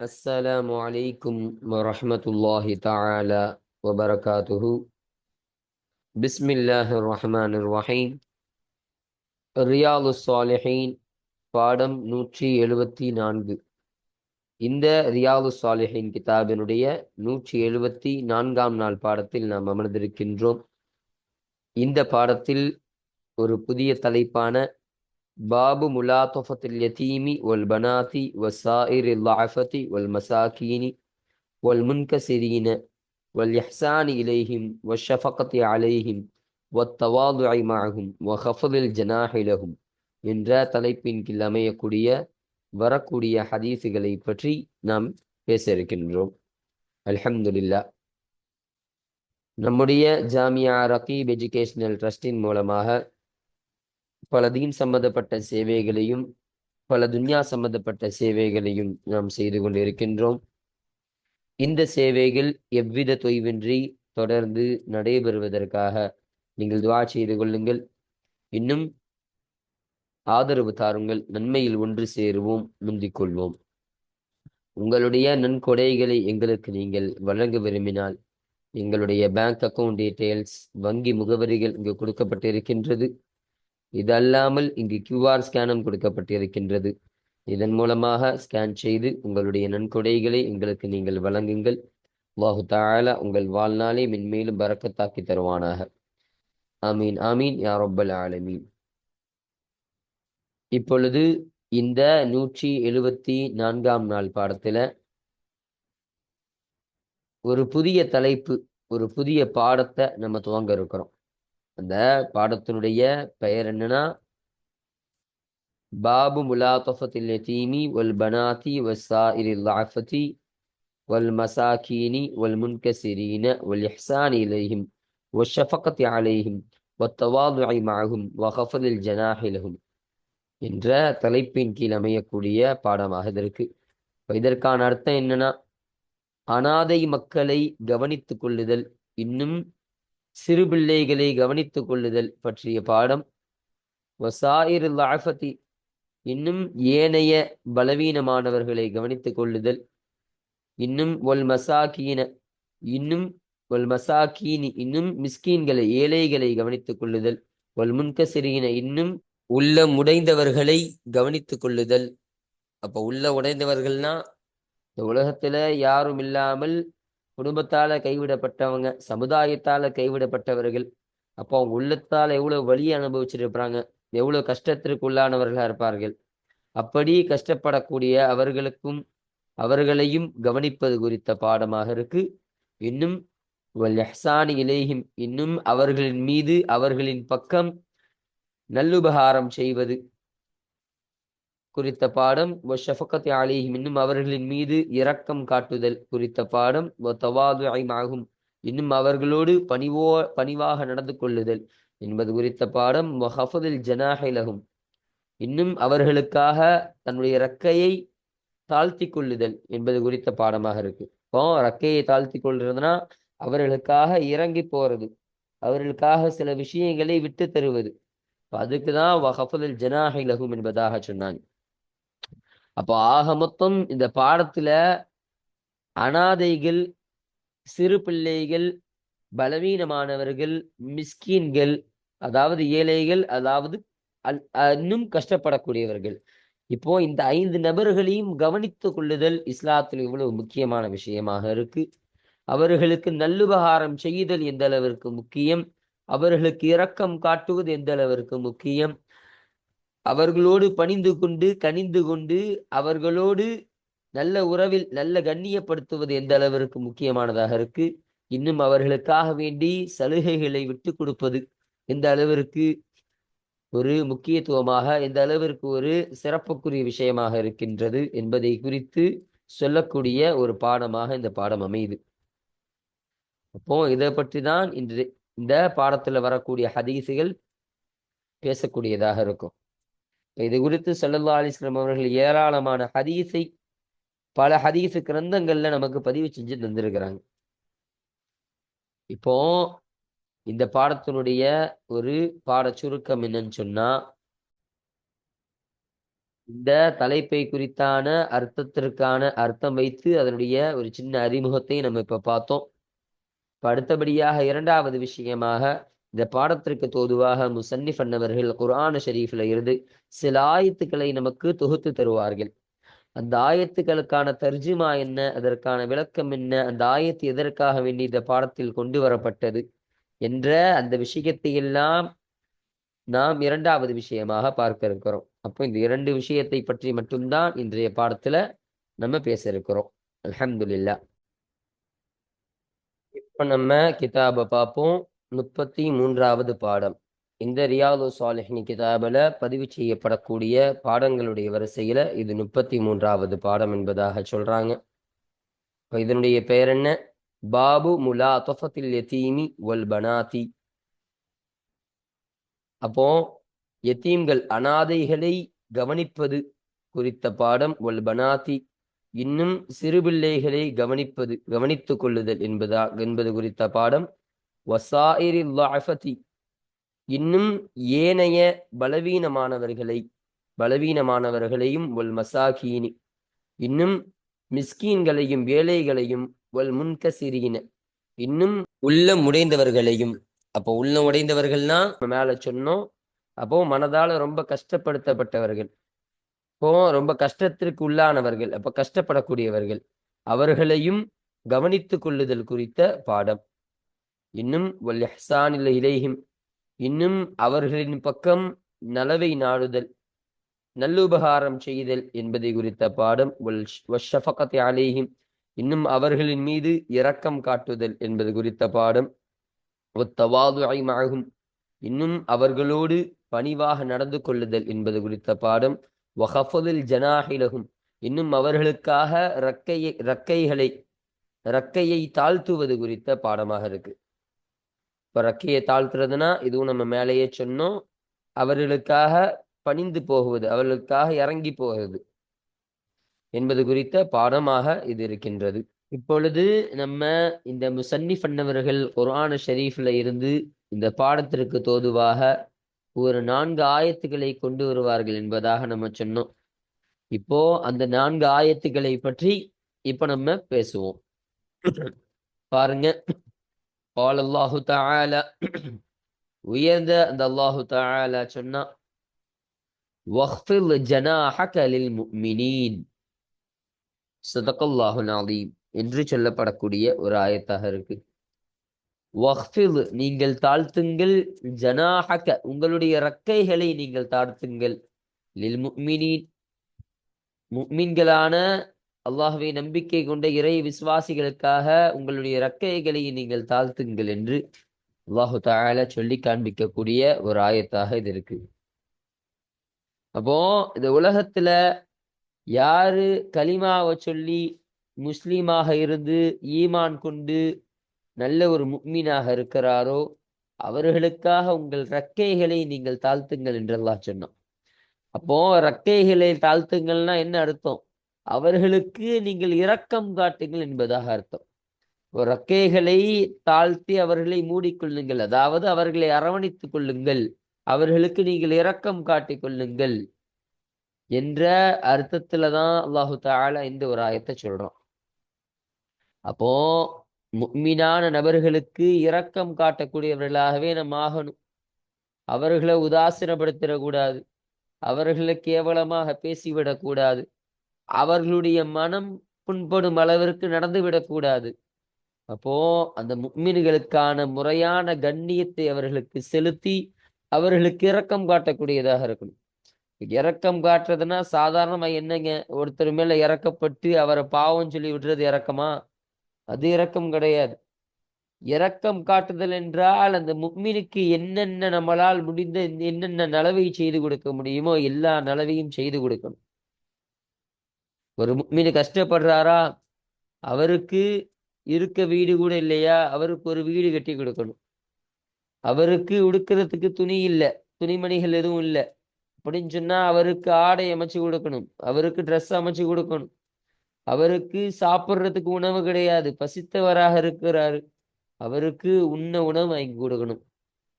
السلام عليكم ورحمة الله تعالى وبركاته. بسم الله الرحمن الرحيم. ரியாலு சாலிஹீன் பாடம் 174. இந்த ரியாலு சாலிஹீன் கிதாபினுடைய 174ஆம் நாள் பாடத்தில் நாம் அமர்ந்திருக்கின்றோம். இந்த பாடத்தில் ஒரு புதிய தலைப்பான பாபு முலாத்தஃபத்தில் யதீமி வல் பனாதி வசாயிரில் லாஃபதி வல் மசாகீனி வல் முன்கசிரீன والإحسان إليهم والشفقة عليهم والتواضع معهم وخفض الجناح لهم என்ற தலைப்பின் கீழ் அமையக்கூடிய வரக்கூடிய ஹதீஸுகளை பற்றி நாம் பேச இருக்கின்றோம். அல்ஹம்துலில்லாஹ். நம்முடைய ஜாமியா ரகீப் எஜுகேஷனல் ட்ரஸ்டின் மூலமாக பல தீன் சம்பந்தப்பட்ட சேவைகளையும் பல துன்யா சம்பந்தப்பட்ட சேவைகளையும் நாம் செய்து கொண்டிருக்கின்றோம். இந்த சேவைகள் எவ்வித தொய்வின்றி தொடர்ந்து நடைபெறுவதற்காக நீங்கள் துஆ செய்து கொள்ளுங்கள். இன்னும் ஆதரவு தாருங்கள். நன்மையில் ஒன்று சேருவோம், முந்திக் கொள்வோம். உங்களுடைய நன்கொடைகளை எங்களுக்கு நீங்கள் வழங்க விரும்பினால் எங்களுடைய பேங்க் அக்கவுண்ட் டீட்டெயில்ஸ், வங்கி முகவரிகள் இங்கு கொடுக்கப்பட்டிருக்கின்றது. இது அல்லாமல் இங்கு QR ஸ்கேனும் கொடுக்கப்பட்டிருக்கின்றது. இதன் மூலமாக ஸ்கேன் செய்து உங்களுடைய நன்கொடைகளை எங்களுக்கு நீங்கள் வழங்குங்கள். அல்லாஹு தஆலா உங்கள் வாழ்நாளை மென்மேலும் பரக்கத்தாக்கி தருவானாக. ஆமீன் ஆமீன் யா ரப்பல் ஆலமீன். இப்பொழுது இந்த 174ஆம் நாள் பாடத்துல ஒரு புதிய தலைப்பு, ஒரு புதிய பாடத்தை நம்ம துவங்க இருக்கிறோம். அந்த பாடத்தினுடைய பெயர் என்னன்னா, பாபு முலாத்தஃபத்தில் யதீமி வல் பனாதி வஸ்ஸாயிரில் லாஃபதி வல் மசாகீனி வல் முன்கசிரீன வல் இஹ்சானி இலைஹிம் வஷ்ஷஃபகத்தி அலைஹிம் வத்தவாதுஇ மஅஹும் வஹஃபதில் ஜனாஹி லஹும் என்ற தலைப்பின் கீழ் அமையக்கூடிய பாடமாக இதற்கு. இதற்கான அர்த்தம் என்னன்னா, அனாதை மக்களை கவனித்துக் கொள்ளுதல், இன்னும் சிறு பிள்ளைகளை கவனித்துக் கொள்ளுதல் பற்றிய பாடம். வசாயிரில் லாஃபதி, இன்னும் ஏனைய பலவீனமானவர்களை கவனித்துக் கொள்ளுதல். இன்னும் வல் மசாகீன, இன்னும் வல் மசாகீனி, இன்னும் மிஸ்கீன்களை ஏழைகளை கவனித்துக் கொள்ளுதல். வல் முன்கசிரீன, இன்னும் உள்ள உடைந்தவர்களை கவனித்துக் கொள்ளுதல். அப்ப உள்ள உடைந்தவர்கள்னா இந்த உலகத்துல யாரும் இல்லாமல் குடும்பத்தால கைவிடப்பட்டவங்க, சமுதாயத்தால கைவிடப்பட்டவர்கள். அப்போ அவங்க உள்ளத்தால எவ்வளவு வலியை அனுபவிச்சிருப்பாங்க, எவ்வளவு கஷ்டத்திற்கு உள்ளானவர்களா இருப்பார்கள். அப்படி கஷ்டப்படக்கூடிய அவர்களையும் கவனிப்பது குறித்த பாடமாக இருக்கு. இன்னும் வல் இஹ்சானி இலைஹிம், இன்னும் அவர்களின் மீது அவர்களின் பக்கம் நல்லுபகாரம் செய்வது குறித்த பாடம். ஷஃபகத்தி அலைஹிம், இன்னும் அவர்களின் மீது இரக்கம் காட்டுதல் குறித்த பாடம். தவாதுஇ மஅஹும், இன்னும் அவர்களோடு பணிவாக நடந்து கொள்ளுதல் என்பது குறித்த பாடம். வஹஃபதில் ஜனாஹி லஹும், இன்னும் அவர்களுக்காக தன்னுடைய ரெக்கையை தாழ்த்தி கொள்ளுதல் என்பது குறித்த பாடமாக இருக்கு. இப்போ ரெக்கையை தாழ்த்தி கொள்றதுனா அவர்களுக்காக இறங்கி போறது, அவர்களுக்காக சில விஷயங்களை விட்டு தருவது. அதுக்குதான் வஹஃபதில் ஜனாஹி லஹும் என்பதாக சொன்னாங்க. அப்போ ஆக மொத்தம் இந்த பாடத்துல அனாதைகள், சிறு பிள்ளைகள், பலவீனமானவர்கள், மிஸ்கீன்கள், அதாவது ஏழைகள், அதாவது இன்னும் கஷ்டப்படக்கூடியவர்கள். இப்போ இந்த 5 நபர்களையும் கவனித்துக் கொள்ளுதல் இஸ்லாத்தில் இவ்வளவு முக்கியமான விஷயமாக இருக்கு. அவர்களுக்கு நல்லுபகாரம் செய்யுதல் எந்த அளவிற்கு முக்கியம், அவர்களுக்கு இரக்கம் காட்டுவது எந்த அளவிற்கு முக்கியம், அவர்களோடு பணிந்து கொண்டு கனிந்து கொண்டு அவர்களோடு நல்ல உறவில் நல்ல கண்ணியப்படுத்துவது எந்த அளவிற்கு முக்கியமானதாக இருக்கு. இன்னும் அவர்களுக்காக வேண்டி சலுகைகளை விட்டு கொடுப்பது எந்த அளவிற்கு ஒரு முக்கியத்துவமாக, எந்த அளவிற்கு ஒரு சிறப்புக்குரிய விஷயமாக இருக்கின்றது என்பதை குறித்து சொல்லக்கூடிய ஒரு பாடமாக இந்த பாடம் அமையுது. அப்போ இதை பற்றி தான் இந்த பாடத்துல வரக்கூடிய ஹதீஸுகள் பேசக்கூடியதாக இருக்கும். இது குறித்து ஸல்லல்லாஹு அலைஹி வஸல்லம் அவர்கள் ஏராளமான ஹதீஸை பல ஹதீஸ் கிரந்தங்கள்ல நமக்கு பதிவு செஞ்சு தந்திருக்கிறாங்க. இப்போ இந்த பாடத்தினுடைய ஒரு பாட சுருக்கம் என்னன்னு சொன்னா, இந்த தலைப்பை குறித்தான அர்த்தத்திற்கான அர்த்தம் வைத்து அதனுடைய ஒரு சின்ன அறிமுகத்தை நம்ம இப்ப பார்த்தோம். இப்ப அடுத்தபடியாக இரண்டாவது விஷயமாக இந்த பாடத்திற்கு தோதுவாக முசன்னிஃப் அன்னவர்கள் குர்ஆன் ஷரீஃப்ல இருந்து சில ஆயத்துக்களை நமக்கு தொகுத்து தருவார்கள். அந்த ஆயத்துக்களுக்கான தர்ஜுமா என்ன, அதற்கான விளக்கம் என்ன, அந்த ஆயத்து எதற்காக வேண்டி இந்த பாடத்தில் கொண்டு வரப்பட்டது என்ற அந்த விஷயத்தை எல்லாம் நாம் இரண்டாவது விஷயமாக பார்க்க இருக்கிறோம். அப்போ இந்த இரண்டு விஷயத்தை பற்றி மட்டும்தான் இன்றைய பாடத்துல நம்ம பேச இருக்கிறோம். அல்ஹம்துலில்லாஹ். இப்ப நம்ம கிதாபை பார்ப்போம். 33வது பாடம். இந்த ரியாது சாலிஹின் கிதாபில் பதிவு செய்யப்படக்கூடிய பாடங்களுடைய வரிசையில இது 33வது பாடம் என்பதாக சொல்றாங்க. இப்ப இதனுடைய பெயர் என்ன? பாபு முலாத்தஃபத்தில் யதீமி வல் பனாதி. அப்போ யத்தீம்கள் அனாதைகளை கவனிப்பது குறித்த பாடம். வல் பனாதி, இன்னும் சிறுபிள்ளைகளை கவனித்துக் கொள்ளுதல் என்பது குறித்த பாடம். வசாயிரி லாஃபதி, இன்னும் ஏனைய பலவீனமானவர்களையும் வல் மசாகீனி, இன்னும் மிஸ்கீன்களையும் ஏழைகளையும் வல் முன்கசிரீன, இன்னும் உள்ளம் உடைந்தவர்களையும். அப்போ உள்ளம் உடைந்தவர்கள்னா மேல சொன்னோம். அப்போ மனதால ரொம்ப கஷ்டப்படுத்தப்பட்டவர்கள், இப்போ ரொம்ப கஷ்டத்திற்கு உள்ளானவர்கள், அப்ப கஷ்டப்படக்கூடியவர்கள், அவர்களையும் கவனித்துக் கொள்ளுதல் குறித்த பாடம். இன்னும் வல் இஹ்சானில் இலைஹிம், இன்னும் அவர்களின் பக்கம் நலவை நாடுதல், நல்லுபகாரம் செய்தல் என்பதை குறித்த பாடம். வஷ்ஷஃபகத்தி அலைஹிம், இன்னும் அவர்களின் மீது இரக்கம் காட்டுதல் என்பது குறித்த பாடம். வத்தவாதுஐ மஅஹும், இன்னும் அவர்களோடு பணிவாக நடந்து கொள்ளுதல் என்பது குறித்த பாடம். வஹஃபதுல் ஜனாஹிலஹும், இன்னும் அவர்களுக்காக ரக்கையை தாழ்த்துவது குறித்த பாடமாக இருக்கு. இப்ப ரக்கையை தாழ்த்துறதுன்னா இதுவும் நம்ம மேலேயே சொன்னோம். அவர்களுக்காக பணிந்து போகுவது, அவர்களுக்காக இறங்கி போகிறது என்பது குறித்த பாடமாக இது இருக்கின்றது. இப்பொழுது நம்ம இந்த முசன்னிஃப் அன்னவர்கள் குர்ஆன் ஷரீஃப்ல இருந்து இந்த பாடத்திற்கு தோதுவாக ஒரு 4 ஆயத்துக்களை கொண்டு வருவார்கள் என்பதாக நம்ம சொன்னோம். இப்போ அந்த 4 ஆயத்துக்களை பற்றி இப்ப நம்ம பேசுவோம். பாருங்க. قال الله تعالى, உயர்ந்த அந்த அல்லாஹு தஆலா சொன்னா, வக்ஃபில் ஜனாஹக லில் முஃமினீன், ஸதகல்லாஹுல் அலீம் என்று சொல்லப்படக்கூடிய ஒரு ஆயத்தாக இருக்கு. வக்ஃபில், நீங்கள் தாழ்த்துங்கள், ஜனாஹக, உங்களுடைய ரக்கைகளை நீங்கள் தாழ்த்துங்கள், லில் முஃமினீன், முஃமின்களான அல்லாஹ்வை நம்பிக்கை கொண்ட இறை விசுவாசிகளுக்காக உங்களுடைய ரக்கைகளை நீங்கள் தாழ்த்துங்கள் என்று அல்லாஹு தஆலா சொல்லி காண்பிக்கக்கூடிய ஒரு ஆயத்தாக இது இருக்கு. அப்போ இந்த உலகத்துல யாரு கலிமாவை சொல்லி முஸ்லீமாக இருந்து ஈமான் கொண்டு நல்ல ஒரு முஃமினாக இருக்கிறாரோ அவர்களுக்காக உங்கள் ரக்கைகளை நீங்கள் தாழ்த்துங்கள் என்று அல்லாஹ் சொன்னான். அப்போ ரக்கைகளை தாழ்த்துங்கள்னா என்ன அர்த்தம்? அவர்களுக்கு நீங்கள் இரக்கம் காட்டுங்கள் என்பதாக அர்த்தம். ரக்கைகளை தாழ்த்தி அவர்களை மூடிக்கொள்ளுங்கள், அதாவது அவர்களை அரவணைத்துக் கொள்ளுங்கள், அவர்களுக்கு நீங்கள் இரக்கம் காட்டிக் கொள்ளுங்கள் என்ற அர்த்தத்துலதான் அல்லாஹு தஆலா இந்த ஒரு ஆயத்தை சொல்றோம். அப்போ முஃமினான நபர்களுக்கு இரக்கம் காட்டக்கூடியவர்களாகவே நம்ம ஆகணும். அவர்களை உதாசீனப்படுத்திடக்கூடாது, அவர்களை கேவலமாக பேசிவிடக்கூடாது, அவர்களுடைய மனம் புண்படும் அளவிற்கு நடந்துவிடக்கூடாது. அப்போ அந்த முஃமின்களுக்கான முறையான கண்ணியத்தை அவர்களுக்கு செலுத்தி அவர்களுக்கு இரக்கம் காட்டக்கூடியதாக இருக்கணும். இரக்கம் காட்டுறதுன்னா சாதாரணமா என்னங்க, ஒருத்தர் மேல இறக்கப்பட்டு அவரை பாவம் சொல்லி விடுறது இரக்கமா? அது இரக்கம் கிடையாது. இரக்கம் காட்டுதல் என்றால் அந்த முஃமினுக்கு என்னென்ன நம்மளால் முடிந்த என்னென்ன நலவை செய்து கொடுக்க முடியுமோ எல்லா நலவையும் செய்து கொடுக்கணும். ஒரு முஃமினு கஷ்டப்படுறாரா, அவருக்கு இருக்க வீடு கூட இல்லையா, அவருக்கு ஒரு வீடு கட்டி கொடுக்கணும். அவருக்கு உடுக்கிறதுக்கு துணி இல்லை, துணிமணிகள் எதுவும் இல்லை அப்படின்னு சொன்னா அவருக்கு ஆடை அமைச்சு கொடுக்கணும், அவருக்கு ட்ரெஸ் அமைச்சு கொடுக்கணும். அவருக்கு சாப்பிட்றதுக்கு உணவு கிடையாது, பசித்தவராக இருக்கிறாரு, அவருக்கு உண்ண உணவு வாங்கி கொடுக்கணும்,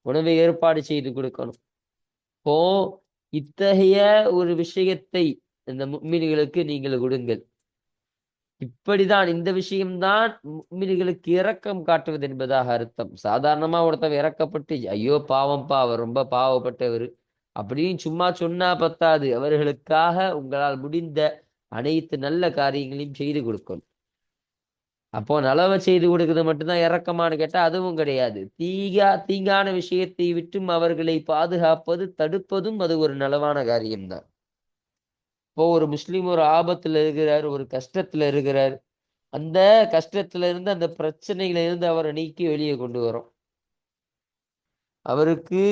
உணவை ஏற்பாடு செய்து கொடுக்கணும். இப்போ இத்தகைய ஒரு விஷயத்தை இந்த முஃமின்களுக்கு நீங்கள் கொடுங்கள். இப்படிதான் இந்த விஷயம்தான் முஃமின்களுக்கு இரக்கம் காட்டுவது என்பதாக அர்த்தம். சாதாரணமா ஒருத்தன் இறக்கப்பட்டு ஐயோ பாவம்பா அவர் ரொம்ப பாவப்பட்டவர் அப்படின்னு சும்மா சொன்னா பத்தாது. அவர்களுக்காக உங்களால் முடிந்த அனைத்து நல்ல காரியங்களையும் செய்து கொடுக்கணும். அப்போ நலவை செய்து கொடுக்கிறது மட்டும்தான் இறக்கமானு கேட்டா அதுவும் கிடையாது. தீங்கான விஷயத்தை விட்டும் அவர்களை பாதுகாப்பது, தடுப்பதும் அது ஒரு நலவான காரியம்தான். இப்போ ஒரு முஸ்லீம் ஒரு ஆபத்துல இருக்கிறார், ஒரு கஷ்டத்துல இருக்கிறார். அந்த கஷ்டத்துல இருந்து, அந்த பிரச்சனையில இருந்து அவரை நீக்கி வெளியே கொண்டு வரும். அவருக்கு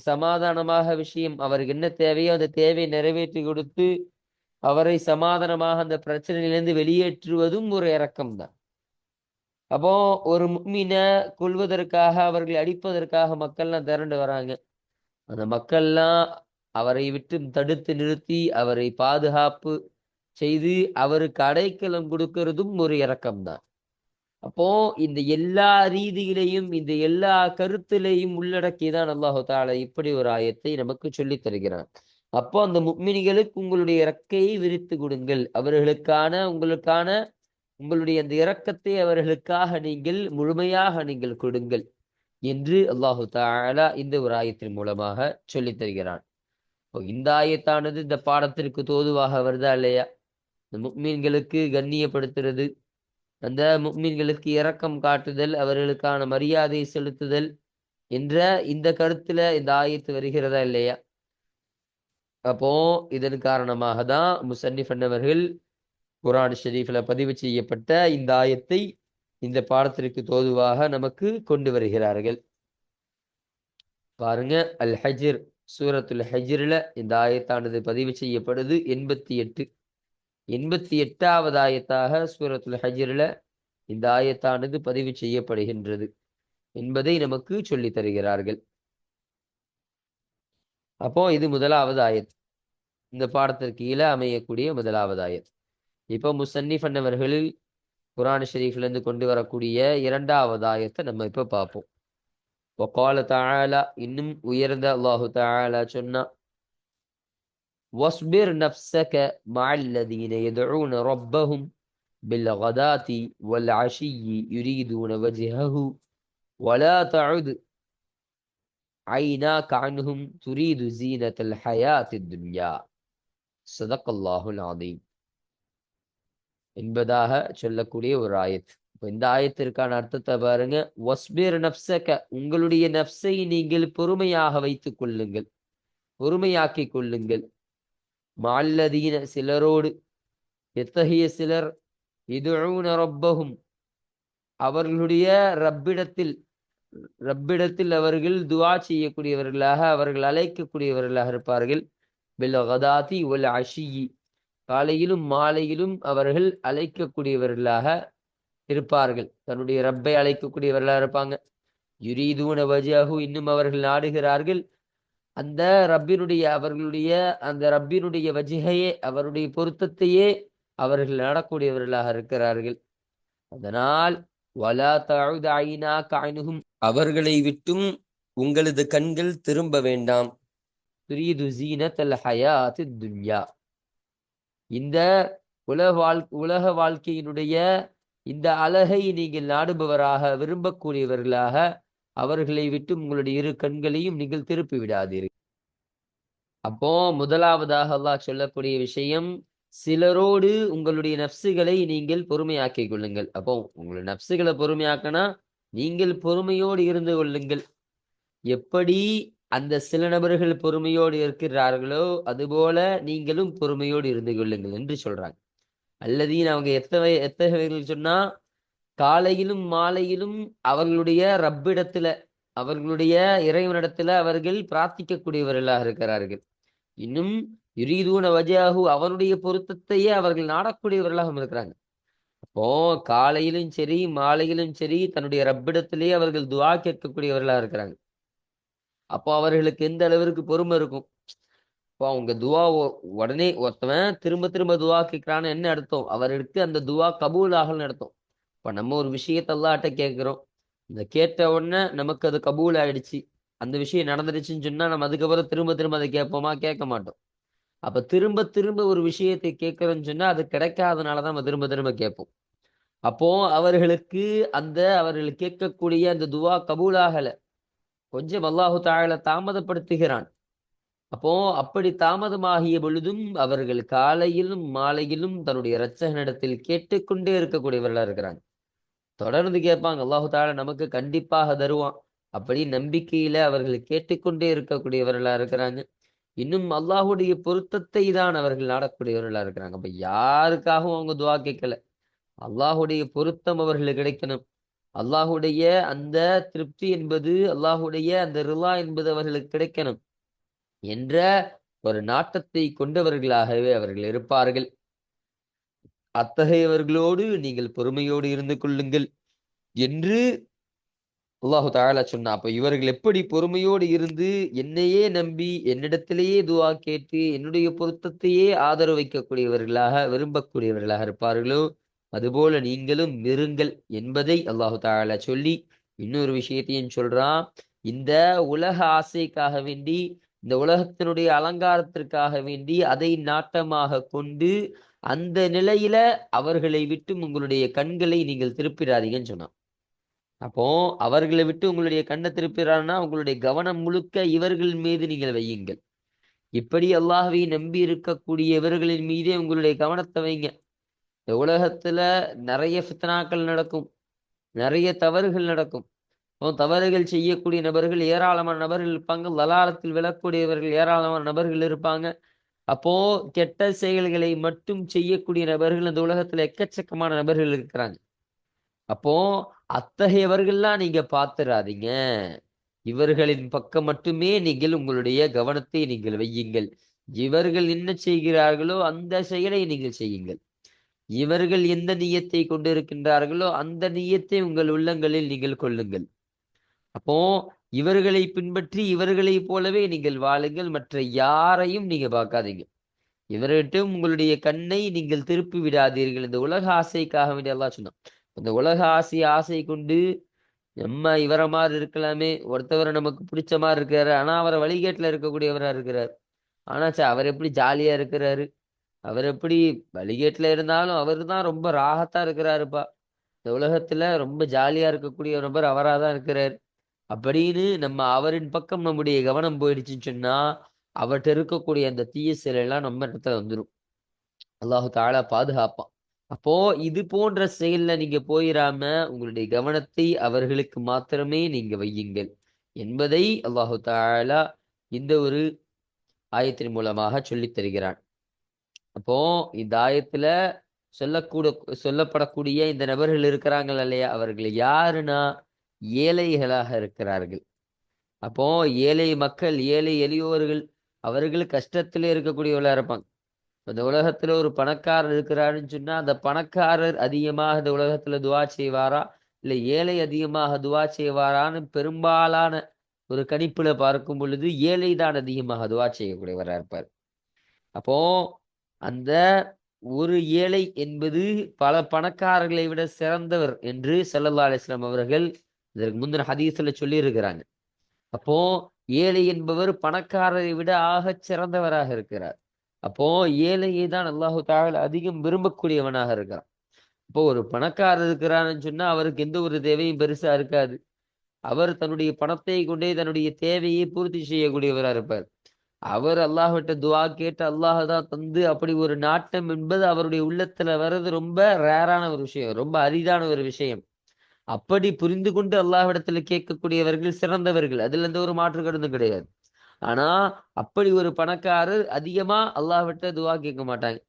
சமாதானமாக விஷயம், அவருக்கு என்ன தேவையோ அந்த தேவையை நிறைவேற்றி கொடுத்து அவரை சமாதானமாக அந்த பிரச்சனையிலிருந்து வெளியேற்றுவதும் ஒரு இரக்கம் தான். அப்போ ஒரு முஃமின கொல்வதற்காக, அவர்களை அடிப்பதற்காக மக்கள்லாம் திரண்டு வராங்க. அந்த மக்கள்லாம் அவரை விட்டு தடுத்து நிறுத்தி அவரை பாதுகாப்பு செய்து அவருக்கு அடைக்கலம் கொடுக்கிறதும் ஒரு இரக்கம்தான். அப்போ இந்த எல்லா ரீதியிலையும், இந்த எல்லா கருத்திலையும் உள்ளடக்கிதான் அல்லாஹு தாலா இப்படி ஒரு ஆயத்தை நமக்கு சொல்லித் தருகிறான். அப்போ அந்த முஃமின்களுக்கு உங்களுடைய இறக்கையை விரித்து கொடுங்கள், உங்களுடைய அந்த இரக்கத்தை அவர்களுக்காக நீங்கள் முழுமையாக நீங்கள் கொடுங்கள் என்று அல்லாஹு தாலா இந்த ஒரு ஆயத்தின் மூலமாக சொல்லித் தருகிறான். இந்த ஆயத்தானது இந்த பாடத்திற்கு தோதுவாக வருதா இல்லையா? இந்த முஃமின்களுக்கு கண்ணியப்படுத்துறது, அந்த முஃமின்களுக்கு இரக்கம் காட்டுதல், அவர்களுக்கான மரியாதை செலுத்துதல் என்ற இந்த கருத்துல இந்த ஆயத்து வருகிறதா இல்லையா? அப்போ இதன் காரணமாக தான் முஸன்னிஃப் அவர்கள் குர்ஆன் ஷரீஃப்ல பதிவு செய்யப்பட்ட இந்த ஆயத்தை இந்த பாடத்திற்கு தோதுவாக நமக்கு கொண்டு வருகிறார்கள். பாருங்க, அல் ஹஜ்ர் சூரத்துல் ஹஜ்ர்ல இந்த ஆயத்தானது பதிவு செய்யப்படுது 88. 88வது ஆயத்தாக சூரத்துல் ஹஜ்ர்ல இந்த ஆயத்தானது பதிவு செய்யப்படுகின்றது என்பதை நமக்கு சொல்லித் தருகிறார்கள். அப்போ இது முதலாவது ஆயத், இந்த பாடத்திற்கு கீழே அமையக்கூடிய முதலாவது ஆயத். இப்போ முஸன்னிஃப் அவர்களில் குர்ஆன் ஷரீஃப்ல இருந்து கொண்டு வரக்கூடிய இரண்டாவது ஆயத்தை நம்ம இப்ப பார்ப்போம். வகால தஆலா, இன்னும் உயர்ந்த அல்லாஹு தஆலா சொன்னா, வஸ்பிர் நஃப்ஸக மஅல்லதீன யதுஊன ரப்பஹும் பில்கதாத்தி வல் அஷிய்யி யுரீதூன வஜ்ஹஹு வலா தஉத் ஐனாக அன்ஹும் துரீது ஸீனத்தல் ஹயாத்தித் துன்யா. ஸதக்கல்லாஹுல் அஸீம் என்பதாக சொல்லக்கூடிய ஒரு ஆயத். இந்த ஆயத்திற்கான அர்த்தத்தை பாருங்க. வஸ்பிர் நஃப்ஸக, உங்களுடைய நஃப்ஸை நீங்கள் பொறுமையாக வைத்துக் கொள்ளுங்கள், பொறுமையாக்கிக் கொள்ளுங்கள். மஅல்லதீன, சிலரோடு, எத்தகைய சிலர், யதுஊன ரப்பஹும், அவர்களுடைய ரப்பிடத்தில் அவர்கள் துஆ செய்யக்கூடியவர்களாக, அவர்கள் அழைக்கக்கூடியவர்களாக இருப்பார்கள். பில் கதாதி வல் அஷியி, காலையிலும் மாலையிலும் அவர்கள் அழைக்கக்கூடியவர்களாக இருப்பார்கள், தன்னுடைய ரப்பை அழைக்கக்கூடியவர்களாக இருப்பாங்க. யுரீதூன வஜ்ஹஹு, இன்னும் அவர்கள் நாடுகிறார்கள் அந்த ரப்பினுடைய வஜ்ஹையே, அவருடைய பொருத்தத்தையே அவர்கள் நாடக்கூடியவர்களாக இருக்கிறார்கள். அதனால் வலா தஉத் ஐனாக அன்ஹும், அவர்களை விட்டும் உங்களது கண்கள் திரும்ப வேண்டாம். துரீது ஸீனத்தல் ஹயாத்தித் துன்யா, இந்த உலக வாழ்க்கையினுடைய இந்த அழகை நீங்கள் நாடுபவராக, விரும்பக்கூடியவர்களாக அவர்களை விட்டு உங்களுடைய இரு கண்களையும் நீங்கள் திருப்பி விடாதீர்கள். அப்போ முதலாவதாக அல்லாஹ் சொல்லக்கூடிய விஷயம், சிலரோடு உங்களுடைய நஃப்சுகளை நீங்கள் பொறுமையாக்கிக் கொள்ளுங்கள். அப்போ உங்களுடைய நஃப்சுகளை பொறுமையாக்கினா நீங்கள் பொறுமையோடு இருந்து கொள்ளுங்கள். எப்படி அந்த சில நபர்கள் பொறுமையோடு இருக்கிறார்களோ அதுபோல நீங்களும் பொறுமையோடு இருந்து கொள்ளுங்கள் என்று சொல்றாங்க. அல்லதீன், அவங்க எத்தகையவர்கள் சொன்னா, காலையிலும் மாலையிலும் அவர்களுடைய ரப்பிடத்துல, அவர்களுடைய இறைவனிடத்துல அவர்கள் பிரார்த்திக்கக்கூடியவர்களாக இருக்கிறார்கள். இன்னும் யுரீதூன வஜ்ஹஹு, அவனுடைய பொருத்தத்தையே அவர்கள் நாடக்கூடியவர்களாக இருக்கிறாங்க. அப்போ காலையிலும் சரி மாலையிலும் சரி தன்னுடைய ரப்பிடத்திலேயே அவர்கள் துஆ கேட்கக்கூடியவர்களாக இருக்கிறாங்க. அப்போ அவர்களுக்கு எந்த அளவிற்கு பொறுமை இருக்கும். இப்போ அவங்க துவா உடனே, ஒருத்தவன் திரும்ப திரும்ப துவா கேட்கிறான்னு என்ன அர்த்தம்? அவருக்கு அந்த துவா கபூல் ஆகலன்னு அர்த்தம். இப்போ நம்ம ஒரு விஷயத்த அல்லாஹ்ட்ட கேட்கிறோம், இந்த கேட்ட உடனே நமக்கு அது கபூல் ஆயிடுச்சு, அந்த விஷயம் நடந்துடுச்சுன்னு சொன்னா நம்ம அதுக்கப்புறம் திரும்ப திரும்ப அதை கேட்போமா? கேட்க மாட்டோம். அப்ப திரும்ப திரும்ப ஒரு விஷயத்தை கேட்கிறோம்னு சொன்னா அது கிடைக்காதனாலதான் நம்ம திரும்ப திரும்ப கேட்போம். அப்போ அவர்களுக்கு அவர்கள் கேட்கக்கூடிய அந்த துவா கபூலாகல, கொஞ்சம் அல்லாஹு தஆலா தாமதப்படுத்துகிறான். அப்போ அப்படி தாமதமாகிய பொழுதும் அவர்கள் காலையிலும் மாலையிலும் தன்னுடைய இரட்சகனிடத்தில் கேட்டுக்கொண்டே இருக்கக்கூடியவர்களா இருக்கிறாங்க. தொடர்ந்து கேட்பாங்க, அல்லாஹு தஆலா நமக்கு கண்டிப்பாக தருவான். அப்படி நம்பிக்கையில அவர்கள் கேட்டுக்கொண்டே இருக்கக்கூடியவர்களா இருக்கிறாங்க. இன்னும் அல்லாஹுடைய பொருத்தத்தை தான் அவர்கள் நாடக்கூடியவர்களா இருக்கிறாங்க. அப்ப யாருக்காகவும் அவங்க துவா கேட்கல. அல்லாஹுடைய பொருத்தம் அவர்களுக்கு கிடைக்கணும். அல்லாஹுடைய அந்த திருப்தி என்பது, அல்லாஹுடைய அந்த ரிலா என்பது அவர்களுக்கு கிடைக்கணும் என்ற ஒரு நாட்டத்தை கொண்டவர்களாகவே அவர்கள் இருப்பார்கள். அத்தகையவர்களோடு நீங்கள் பொறுமையோடு இருந்து கொள்ளுங்கள் என்று அல்லாஹு தஆலா சொன்னா. அப்ப இவர்கள் எப்படி பொறுமையோடு இருந்து என்னையே நம்பி என்னிடத்திலேயே துஆ கேட்டு என்னுடைய பொருத்தத்தையே ஆதரவு வைக்கக்கூடியவர்களாக விரும்பக்கூடியவர்களாக இருப்பார்களோ அதுபோல நீங்களும் இருங்கள் என்பதை அல்லாஹு தஆலா சொல்லி இன்னொரு விஷயத்தையும் சொல்றான். இந்த உலக ஆசைக்காக வேண்டி, இந்த உலகத்தினுடைய அலங்காரத்திற்காக வேண்டி அதை நாட்டமாக கொண்டு அந்த நிலையில அவர்களை விட்டு உங்களுடைய கண்களை நீங்கள் திருப்பிடாதீங்கன்னு சொன்னான். அப்போ அவர்களை விட்டு உங்களுடைய கண்ணை திருப்பிறான்னா உங்களுடைய கவனம் முழுக்க இவர்கள் மீது நீங்கள் வையுங்கள். இப்படி அல்லாஹ்வை நம்பி இருக்கக்கூடிய இவர்களின் மீதே உங்களுடைய கவனத்தை வைங்க. இந்த உலகத்துல நிறைய ஃபித்னாக்கள் நடக்கும், நிறைய தவறுகள் நடக்கும். தவறுகள் செய்யக்கூடிய நபர்கள் ஏராளமான நபர்கள் இருப்பாங்க, லலாலத்தில் விழக்கூடியவர்கள் ஏராளமான நபர்கள் இருப்பாங்க. அப்போ கெட்ட செயல்களை மட்டும் செய்யக்கூடிய நபர்கள் இந்த உலகத்துல எக்கச்சக்கமான நபர்கள் இருக்கிறாங்க. அப்போ அத்தகையவர்கள்லாம் நீங்க பாத்துறாதீங்க. இவர்களின் பக்கம் மட்டுமே நீங்கள் உங்களுடைய கவனத்தை நீங்கள் வையுங்கள். இவர்கள் என்ன செய்கிறார்களோ அந்த செயலை நீங்கள் செய்யுங்கள். இவர்கள் எந்த நியத்தை கொண்டிருக்கின்றார்களோ அந்த நியத்தை உங்கள் உள்ளங்களில் நீங்கள் கொள்ளுங்கள். அப்போ இவர்களை பின்பற்றி இவர்களைப் போலவே நீங்கள் வாழுங்கள். மற்ற யாரையும் நீங்க பார்க்காதீங்க. இவர்கிட்டும் உங்களுடைய கண்ணை நீங்கள் திருப்பி விடாதீர்கள். இந்த உலக ஆசைக்காக வேண்டிய அல்லாஹ் சொன்னான். இந்த உலக ஆசை கொண்டு நம்ம இவரை மாதிரி இருக்கலாமே, ஒருத்தவரை நமக்கு பிடிச்ச மாதிரி இருக்கிறாரு, ஆனா அவரை வழிகேட்டுல இருக்கக்கூடியவரா இருக்கிறார். ஆனா அவர் எப்படி ஜாலியா இருக்கிறாரு, அவர் எப்படி வழிகேட்டுல இருந்தாலும் அவரு தான் ரொம்ப ராகத்தா இருக்கிறாருப்பா, இந்த உலகத்துல ரொம்ப ஜாலியா இருக்கக்கூடிய ஒரு நபர் அவராதான் இருக்கிறார் அப்படின்னு நம்ம அவரின் பக்கம் நம்முடைய கவனம் போயிடுச்சுன்னு சொன்னா அவர்கிட்ட இருக்கக்கூடிய அந்த தீய செயல் எல்லாம் நம்ம இடத்துல வந்துடும். அல்லாஹு தாலா பாதுகாப்பான். அப்போ இது போன்ற செயல்ல நீங்க போயிராம உங்களுடைய கவனத்தை அவர்களுக்கு மாத்திரமே நீங்க வையுங்கள் என்பதை அல்லாஹு தாலா இந்த ஒரு ஆயத்தின் மூலமாக சொல்லித் தருகிறான். அப்போ இந்த ஆயத்துல சொல்லப்படக்கூடிய இந்த நபர்கள் இருக்கிறாங்கள் இல்லையா, அவர்கள் யாருன்னா ஏழைகளாக இருக்கிறார்கள். அப்போ ஏழை மக்கள், ஏழை எளியோர்கள், அவர்கள் கஷ்டத்திலே இருக்கக்கூடியவர்களா இருப்பாங்க. இந்த உலகத்துல ஒரு பணக்காரர் இருக்கிறாருன்னு சொன்னா அந்த பணக்காரர் அதிகமாக இந்த உலகத்துல துவா செய்வாரா, இல்ல ஏழை அதிகமாக துவா செய்வாரான்னு பெரும்பாலான ஒரு கணிப்புல பார்க்கும் பொழுது ஏழை தான் அதிகமாக துவா செய்யக்கூடியவரா இருப்பார். அப்போ அந்த ஒரு ஏழை என்பது பல பணக்காரர்களை விட சிறந்தவர் என்று ஸல்லல்லாஹு அலைஹி வஸல்லம் அவர்கள் இதற்கு முந்தின ஹதீஸ்ல சொல்லி இருக்கிறாங்க. அப்போ ஏழை என்பவர் பணக்காரரை விட ஆகச் சிறந்தவராக இருக்கிறார். அப்போ ஏழையை தான் அல்லாஹு தஆலா அதிகம் விரும்பக்கூடியவனாக இருக்கிறான். இப்போ ஒரு பணக்காரர் இருக்கிறான்னு சொன்னா அவருக்கு எந்த ஒரு தேவையும் பெருசா இருக்காது. அவர் தன்னுடைய பணத்தை கொண்டே தன்னுடைய தேவையை பூர்த்தி செய்யக்கூடியவராக இருப்பார். அவர் அல்லாஹ்விட்ட துஆ கேட்டு அல்லாஹ் தான் தந்து அப்படி ஒரு நாட்டம் என்பது அவருடைய உள்ளத்துல வர்றது ரொம்ப ரேரான ஒரு விஷயம், ரொம்ப அரிதான ஒரு விஷயம். அப்படி புரிந்து கொண்டு அல்லாஹ்விடத்துல கேட்கக்கூடியவர்கள் சிறந்தவர்கள், அதுல எந்த ஒரு மாற்று கருத்தும் கிடையாது. ஆனா அப்படி ஒரு பணக்காரர் அதிகமா அல்லாஹ்விட்ட துஆ கேட்க மாட்டாங்க.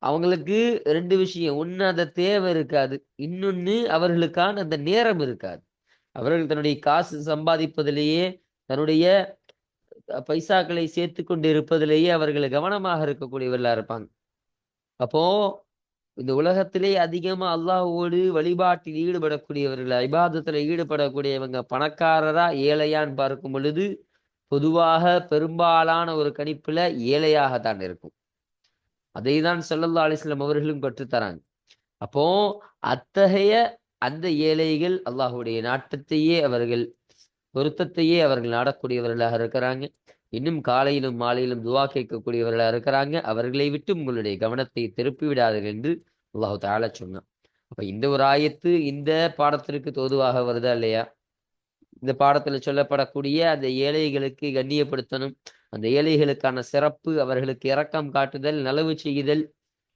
அவங்களுக்கு 2 விஷயம். ஒண்ணு அந்த தேவை இருக்காது. இன்னொன்னு அவர்களுக்கான அந்த நேரம் இருக்காது. அவர்கள் தன்னுடைய காசு சம்பாதிப்பதிலேயே, தன்னுடைய பைசாக்களை சேர்த்துக் கொண்டு இருப்பதிலேயே அவர்கள் கவனமாக இருக்கக்கூடியவர்களா இருப்பாங்க. அப்போ இந்த உலகத்திலே அதிகமா அல்லாஹ்வோடு வழிபாட்டில் ஈடுபடக்கூடியவர்கள், இபாதத்துல ஈடுபடக்கூடியவங்க பணக்காரரா, ஏழையான்னு பார்க்கும் பொழுது, பொதுவாக பெரும்பாலான ஒரு கணிப்புல ஏழையாகத்தான் இருக்கும். அதைதான் ஸல்லல்லாஹு அலைஹி வஸல்லம் அவர்களும் கற்றுத்தராங்க. அப்போ அத்தகைய அந்த ஏழைகள் அல்லாஹ்வுடைய நாட்டத்தையே அவர்கள் பொருத்தத்தையே அவர்கள் நாடக்கூடியவர்களாக இருக்கிறாங்க. இன்னும் காலையிலும் மாலையிலும் துவா கேட்கக்கூடியவர்களா இருக்கிறாங்க. அவர்களை விட்டு உங்களுடைய கவனத்தை திருப்பி விடாதீர்கள் என்று அல்லாஹு தஆலா சொன்னான். அப்ப இந்த ஒரு ஆயத்து இந்த பாடத்திற்கு தோதுவாக வருதா இல்லையா? இந்த பாடத்துல சொல்லப்படக்கூடிய அந்த ஏழைகளுக்கு கண்ணியப்படுத்தணும். அந்த ஏழைகளுக்கான சிறப்பு, அவர்களுக்கு இரக்கம் காட்டுதல், நலவு செய்யுதல்,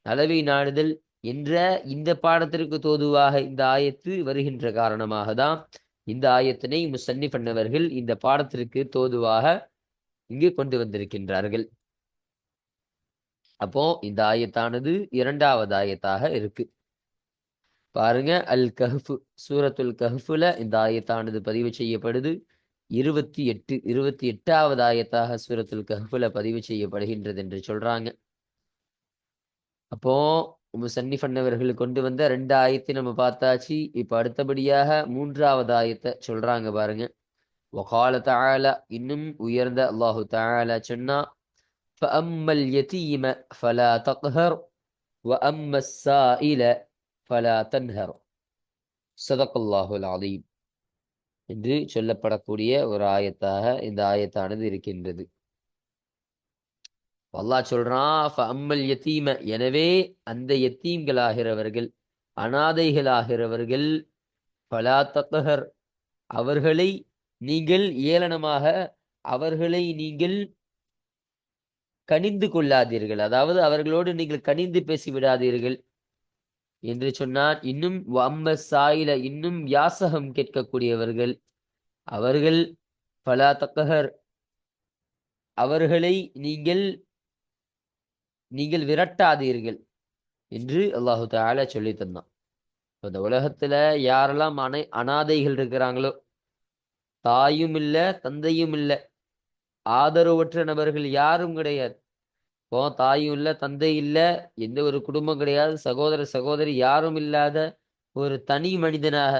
நலவை நாடுதல் என்ற இந்த பாடத்திற்கு தோதுவாக இந்த ஆயத்து வருகின்ற காரணமாக தான் இந்த ஆயத்தினை முசன்னிஃப் பண்ணவர்கள் இந்த பாடத்திற்கு தோதுவாக இங்கு கொண்டு வந்திருக்கின்றார்கள். அப்போ இந்த ஆயத்தானது 2வது ஆயத்தாக இருக்கு. பாருங்க, அல் கஹ்ஃப், சூரத்துல் கஹ்ஃப்ல இந்த ஆயத்தானது பதிவு செய்யப்படுது. 28வது ஆயத்தாக சூரத்துல் கஹ்ஃப்ல பதிவு செய்யப்படுகின்றது என்று சொல்றாங்க. அப்போ முசன்னிஃப் அன்னவர்கள் கொண்டு வந்த 2 ஆயத்தை நம்ம பார்த்தாச்சு. இப்ப அடுத்தபடியாக 3வது ஆயத்தை சொல்றாங்க பாருங்க. வகால தஆலா, இன்னும் உயர்ந்த அல்லாஹு தஆலா சொன்னா, فَأَمَّا الْيَتِيمَ فَلَا تَقْهَرْ وَأَمَّا السَّائِلَ فَلَا تَنْهَرْ ஸதகல்லாஹுல் அலீம் என்று சொல்லப்படக்கூடிய ஒரு ஆயத்தாக இந்த ஆயத்தானது இருக்கின்றது. அல்லாஹ் சொல்றான், ஃபஅம்மல் யதீம, எனவே அந்த யத்தீம்களாகிறவர்கள், அனாதைகளாகிறவர்கள், ஃபலா தக்ஹர், அவர்களை நீங்கள் ஏளனமாக, அவர்களை நீங்கள் கனிந்து கொள்ளாதீர்கள், அதாவது அவர்களோடு நீங்கள் கனிந்து பேசி விடாதீர்கள் என்று சொன்னார். இன்னும் வம்ம சாயில, இன்னும் யாசகம் கேட்கக்கூடியவர்கள், அவர்கள் ஃபலா தக்ஹர், அவர்களை நீங்கள் விரட்டாதீர்கள் என்று அல்லாஹு தஆலா சொல்லி தந்தான். இந்த உலகத்துல யாரெல்லாம் அனாதைகள் இருக்கிறாங்களோ, தாயும் இல்ல தந்தையும் இல்ல, ஆதரவற்ற நபர்கள் யாரும் கிடையாது. இப்போ தாயும் இல்ல தந்தை இல்ல, எந்த ஒரு குடும்பம் கிடையாது, சகோதர சகோதரி யாரும் இல்லாத ஒரு தனி மனிதனாக,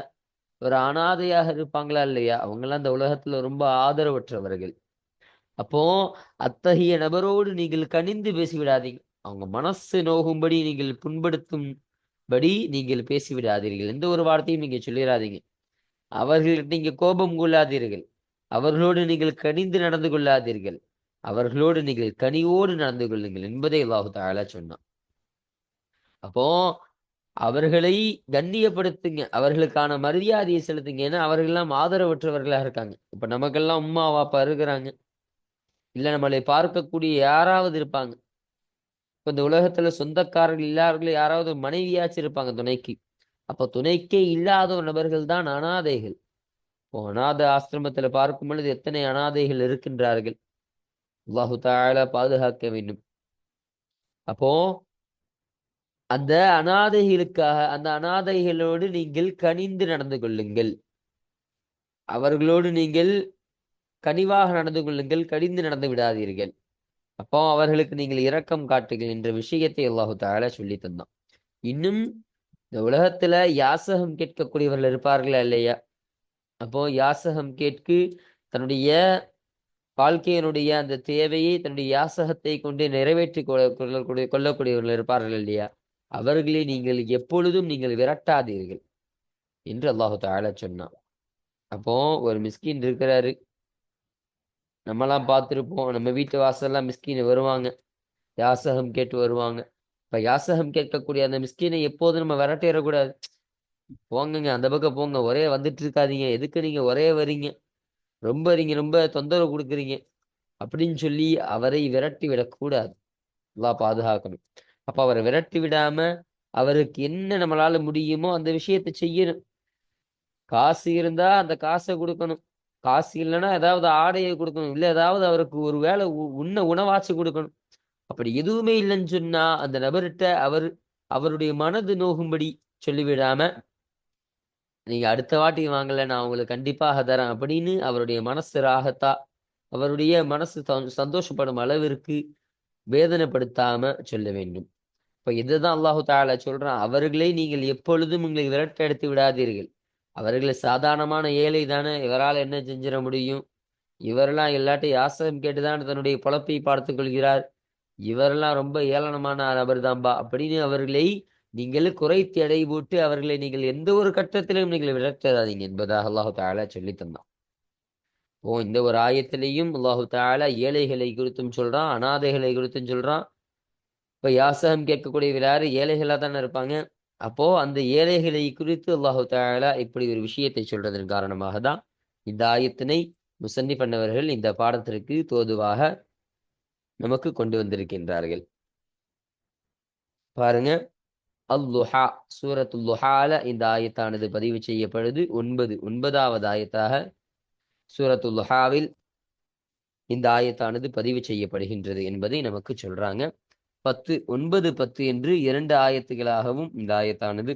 ஒரு அனாதையாக இருப்பாங்களா இல்லையா? அவங்கெல்லாம் இந்த உலகத்துல ரொம்ப ஆதரவற்றவர்கள். அப்போ அத்தகைய நபரோடு நீங்கள் கனிந்து பேசிவிடாதீங்க. அவங்க மனசு நோகும்படி, நீங்கள் புண்படுத்தும்படி நீங்கள் பேசிவிடாதீர்கள். எந்த ஒரு வார்த்தையும் நீங்க சொல்லிடாதீங்க. அவர்கள்கிட்ட நீங்க கோபம் கொள்ளாதீர்கள். அவர்களோடு நீங்கள் கனிந்து நடந்து கொள்ளாதீர்கள். அவர்களோடு நீங்கள் கனிவோடு நடந்து கொள்ளுங்கள் என்பதை அல்லாஹு தஆலா சொன்னான். அப்போ அவர்களை கண்ணியப்படுத்துங்க, அவர்களுக்கான மரியாதையை செலுத்துங்க. ஏன்னா அவர்கள்லாம் ஆதரவற்றவர்களா இருக்காங்க. இப்ப நமக்கெல்லாம் உம்மா வாப்பா இருக்கிறாங்க, இல்ல நம்மளை பார்க்கக்கூடிய யாராவது இருப்பாங்க. இப்ப இந்த உலகத்துல சொந்தக்காரர்கள் இல்லாதவர்கள் யாராவது மனைவியாச்சும் இருப்பாங்க துணைக்கு. அப்ப துணைக்கே இல்லாத ஒரு நபர்கள் தான் அனாதைகள். இப்போ அநாத ஆசிரமத்துல பார்க்கும் பொழுது எத்தனை அனாதைகள் இருக்கின்றார்கள். அல்லாஹு தஆலா பாதுகாக்க வேண்டும். அப்போ அந்த அனாதைகளுக்காக, அந்த அனாதைகளோடு நீங்கள் கனிந்து நடந்து கொள்ளுங்கள். அவர்களோடு நீங்கள் கனிவாக நடந்து கொள்ளுங்கள், கடிந்து நடந்து விடாதீர்கள். அப்போ அவர்களுக்கு நீங்கள் இரக்கம் காட்டுங்கள் என்ற விஷயத்தை அல்லாஹு தஆலா சொல்லி தந்தான். இன்னும் இந்த உலகத்துல யாசகம் கேட்கக்கூடியவர்கள் இருப்பார்களா இல்லையா? அப்போ யாசகம் கேட்கு தன்னுடைய வாழ்க்கையினுடைய அந்த தேவையை தன்னுடைய யாசகத்தை கொண்டு நிறைவேற்றி கொள்ளக்கூடியவர்கள் இருப்பார்கள் இல்லையா? அவர்களை நீங்கள் எப்பொழுதும் நீங்கள் விரட்டாதீர்கள் என்று அல்லாஹு தஆலா சொன்னான். அப்போ ஒரு மிஸ்கின் இருக்கிறாரு, நம்மலாம் பார்த்திருப்போம். நம்ம வீட்டு வாசல்லாம் மிஸ்கின் வருவாங்க, யாசகம் கேட்டு வருவாங்க. இப்ப யாசகம் கேட்கக்கூடிய அந்த மிஸ்கினை எப்போதும் நம்ம விரட்டிடக்கூடாது. போங்கங்க, அந்த பக்கம் போங்க, ஒரே வந்துட்டு இருக்காதீங்க, எதுக்கு நீங்க ஒரே வரீங்க, ரொம்ப தொந்தரவு கொடுக்குறீங்க அப்படின்னு சொல்லி அவரை விரட்டி விடக்கூடாது. அல்லாஹ் பாதுகாக்கணும். அப்ப அவரை விரட்டி விடாம அவருக்கு என்ன நம்மளால முடியுமோ அந்த விஷயத்தை செய்யணும். காசு இருந்தா அந்த காசை கொடுக்கணும். காசு இல்லைன்னா ஏதாவது ஆடையை கொடுக்கணும். இல்ல ஏதாவது அவருக்கு ஒரு வேளை உண்ண உணவாச்சு கொடுக்கணும். அப்படி எதுவுமே இல்லைன்னு சொன்னா அந்த நபர்கிட்ட அவருடைய மனது நோகும்படி சொல்லிவிடாம, நீங்க அடுத்த வாட்டி வாங்கல, நான் உங்களுக்கு கண்டிப்பாக தரேன் அப்படின்னு அவருடைய மனசு ராகத்தா, அவருடைய மனசு சந்தோஷப்படும் அளவிற்கு வேதனைப்படுத்தாம சொல்ல வேண்டும். இப்ப இதுதான் அல்லாஹு தஆலா சொல்றான், அவர்களை நீங்கள் எப்பொழுதும் உங்களை விரட்டடித்து விடாதீர்கள். அவர்கள் சாதாரணமான ஏழை தானே, இவரால் என்ன செஞ்சிட முடியும், இவரெல்லாம் எல்லாட்டையும் யாசகம் கேட்டுதான் தன்னுடைய பொழப்பை பார்த்துக் கொள்கிறார், இவரெல்லாம் ரொம்ப ஏளனமான நபர் தான்பா அப்படின்னு அவர்களை நீங்கள் குறைத்து எடை போட்டு அவர்களை நீங்கள் எந்த ஒரு கட்டத்திலும் நீங்கள் விரட்டாதீங்க என்பதாக அல்லாஹு தஆலா சொல்லி தந்தான். இந்த ஒரு ஆயத்திலையும் அல்லாஹு தாலா ஏழைகளை குறித்தும் சொல்றான், அனாதைகளை குறித்தும் சொல்றான். இப்ப யாசகம் கேட்கக்கூடிய யாரு ஏழைகளா தானே இருப்பாங்க. அப்போ அந்த ஏழைகளை குறித்து அல்லாஹு தாலா இப்படி ஒரு விஷயத்தை சொல்றதன் காரணமாக தான் இந்த ஆயத்தினை முசன்னிஃப் பண்ணவர்கள் இந்த பாடத்திற்கு தோதுவாக நமக்கு கொண்டு வந்திருக்கின்றார்கள். பாருங்க, அல்-லுஹா சூரத்துல் லுஹால இந்த ஆயத்தானது பதிவு செய்யப்படுது. ஒன்பதாவது ஆயத்தாக சூரத்துல் லுஹாவில் இந்த ஆயத்தானது பதிவு செய்யப்படுகின்றது என்பதை நமக்கு சொல்றாங்க. 9, 10 என்று 2 ஆயத்துகளாகவும் இந்த ஆயத்தானது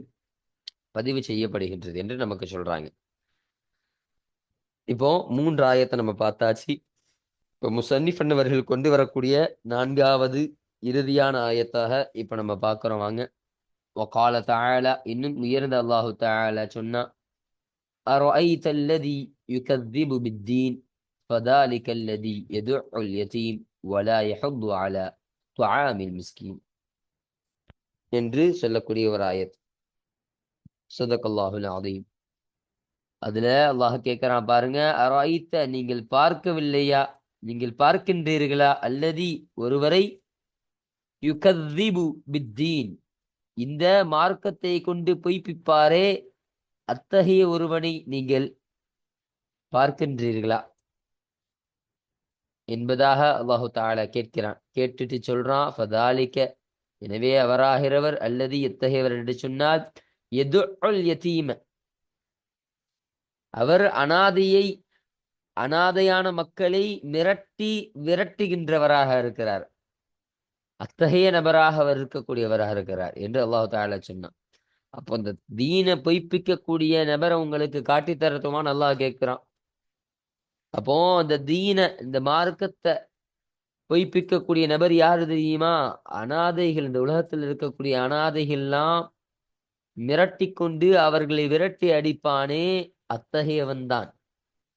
பதிவு செய்யப்படுகின்றது என்று நமக்கு சொல்றாங்க. இப்போ 3 ஆயத்தை நம்ம பார்த்தாச்சு. இப்போ முசன்னிஃப் அவர்கள் கொண்டு வரக்கூடிய 4வது இறுதியான ஆயத்தாக இப்ப நம்ம பார்க்கிறோம். வாங்க. வகால தஆலா இன்னும் உயர்ந்த அல்லாஹு தஆலா சொன்னா, அரஐத அல்லதி யுகذிபு பித்தீன் ஃபதாலிக அல்லதி யதுஉல் யதீம் வலா யஹுது அலா துஆமில் மிஸ்கீன் என்று சொல்லக்கூடிய ஒரு ஆயத். ஸதகல்லாஹுல் அஸீம். அதுல அல்லாஹ் கேட்கிறான் பாருங்க, அரஐத்த நீங்கள் பார்க்கவில்லையா, நீங்கள் பார்க்கின்றீர்களா, அல்லதி ஒருவரை, யுகذிபு பித்தீன் இந்த மார்க்கத்தை கொண்டு பொய்ப்பிப்பாரே அத்தகைய ஒருவனை நீங்கள் பார்க்கின்றீர்களா என்பதாக அல்லாஹு தஆலா கேட்கிறான். கேட்டுட்டு சொல்றான், ஃபதாலிக எனவே அவராகிறவர், அல்லது எத்தகையவர் என்று சொன்னால், யதுஉல் யதீம அவர் அனாதையான மக்களை விரட்டுகின்றவராக இருக்கிறார். அத்தகைய நபராக அவர் இருக்கக்கூடியவராக இருக்கிறார் என்று அல்லாஹு தஆலா சொன்னான். அப்போ இந்த தீனை பொய்ப்பிக்கக்கூடிய நபரை உங்களுக்கு காட்டி தரட்டுமான்னு அல்லாஹ் கேட்கிறான். அப்போ அந்த இந்த மார்க்கத்தை பொய்ப்பிக்கக்கூடிய நபர் யாரு தெரியுமா? அனாதைகள், இந்த உலகத்தில் இருக்கக்கூடிய அனாதைகள்லாம் மிரட்டி கொண்டு அவர்களை விரட்டி அடிப்பானே அத்தகையவன் தான்.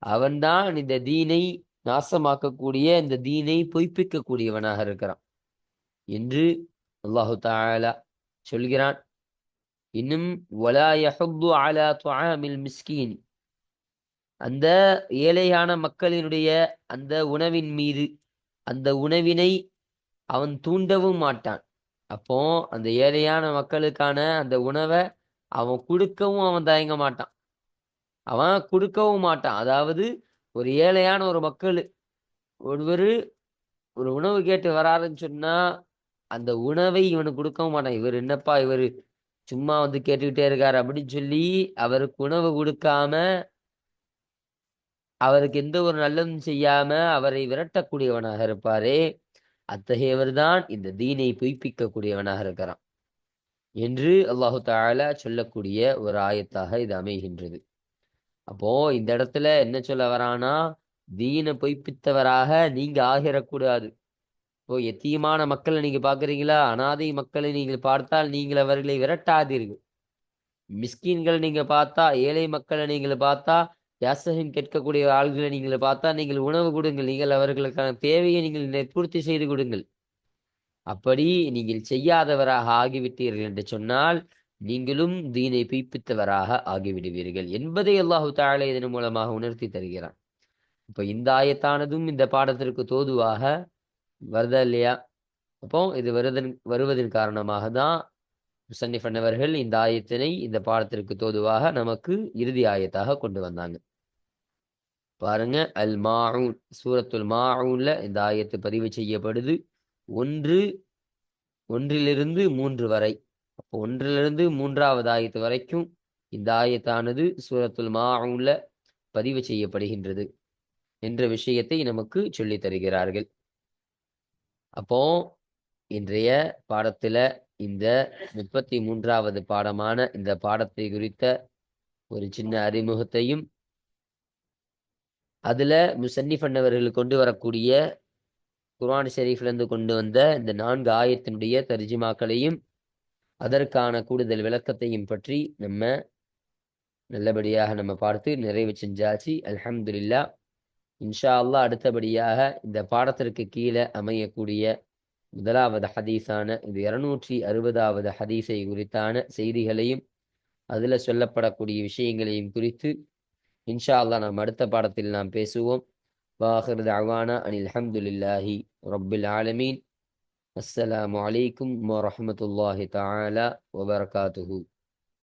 அவன்தான் இந்த தீனை நாசமாக்கக்கூடிய, இந்த தீனை பொய்ப்பிக்கக்கூடியவனாக இருக்கிறான் என்று அல்லாஹு தஆலா சொல்கிறான். இன்னும் வலா யஹுது அலா துஆமில் மிஸ்கீன் அந்த ஏழையான மக்களினுடைய அந்த உணவின் மீது, அந்த உணவினை அவன் தூண்டவும் மாட்டான். அப்போ அந்த ஏழையான மக்களுக்கான அந்த உணவை அவன் அவன் தயங்க மாட்டான், அவன் கொடுக்கவும் மாட்டான். அதாவது ஒரு ஏழையான ஒரு மக்கள் ஒரு உணவு கேட்டு வராருன்னு சொன்னா அந்த உணவை இவனுக்கு கொடுக்கவும் மாட்டான். இவர் என்னப்பா இவர் சும்மா வந்து கேட்டுக்கிட்டே இருக்காரு அப்படின்னு சொல்லி அவருக்கு உணவு கொடுக்காம, அவருக்கு எந்த ஒரு நல்லதும் செய்யாம அவரை விரட்டக்கூடியவனாக இருப்பாரே அத்தகையவர் தான் இந்த தீனை பொய்ப்பிக்கக்கூடியவனாக இருக்கிறான் என்று அல்லாஹு தஆலா சொல்லக்கூடிய ஒரு ஆயத்தாக இது அமைகின்றது. அப்போ இந்த இடத்துல என்ன சொல்ல வரானா, தீனை பொய்ப்பித்தவராக நீங்க ஆகிடக்கூடாது. இப்போ எத்தீமான மக்களை நீங்க பாக்குறீங்களா, அனாதை மக்களை நீங்கள் பார்த்தால் நீங்கள் அவர்களை விரட்டாதீர்கள். மிஸ்கீன்களை நீங்க பார்த்தா, ஏழை மக்களை நீங்கள் பார்த்தா, யாசகம் கேட்கக்கூடிய ஆள்களை நீங்கள் பார்த்தா நீங்கள் உணவு கொடுங்கள், நீங்கள் அவர்களுக்கான தேவையை நீங்கள் பூர்த்தி செய்து கொடுங்கள். அப்படி நீங்கள் செய்யாதவராக ஆகிவிட்டீர்கள் என்று சொன்னால் நீங்களும் தீனை பொய்ப்பித்தவராக ஆகிவிடுவீர்கள் என்பதை அல்லாஹு தஆலா இதன் மூலமாக உணர்த்தி தருகிறான். இப்ப இந்த ஆயத்தானதும் இந்த பாடத்திற்கு தோதுவாக வருதா இல்லையா? அப்போ இது வருவதன் காரணமாக தான் முஸன்னிஃப் அவர்கள் இந்த ஆயத்தினை இந்த பாடத்திற்கு தோதுவாக நமக்கு இறுதி ஆயத்தாக கொண்டு வந்தாங்க. பாருங்க, அல் மாஊன் சூரத்துல் மாஊன்ல இந்த ஆயத்து பதிவு செய்யப்படுது. 1 3 வரை. அப்போ 3வது ஆயத்து வரைக்கும் இந்த ஆயத்தானது சூரத்துல் மாஊன்ல பதிவு செய்யப்படுகின்றது என்ற விஷயத்தை நமக்கு சொல்லித் தருகிறார்கள். அப்போ இன்றைய பாடத்துல இந்த 33வது பாடமான இந்த பாடத்தை குறித்த ஒரு சின்ன அறிமுகத்தையும், அதுல முஸன்னிஃப் அவர்கள் கொண்டு வரக்கூடிய குர்ஆன் ஷரீஃப்ல இருந்து கொண்டு வந்த இந்த 4 ஆயத்தினுடைய தர்ஜிமாக்களையும் அதற்கான கூடுதல் விளக்கத்தையும் பற்றி நல்லபடியாக நம்ம பார்த்து நிறைவு செஞ்சாச்சு. அல்ஹம்துலில்லாஹ். இன்ஷா அல்லாஹ் அடுத்தபடியாக இந்த பாடத்திற்கு கீழே அமையக்கூடிய 1வது ஹதீஸான இது 260வது ஹதீஸை குறித்தான செய்திகளையும் அதுல சொல்லப்படக்கூடிய விஷயங்களையும் குறித்து இன்ஷா அல்லாஹ் நாம் அடுத்த பாடத்தில் நாம் பேசுவோம். வாஹிர் தஅவானா அனில் ஹம்துலில்லாஹி ரப்பில் ஆலமீன். அஸ்ஸலாமு அலைக்கும் வரஹ்மத்துல்லாஹி தஆலா வபரகாத்துஹு.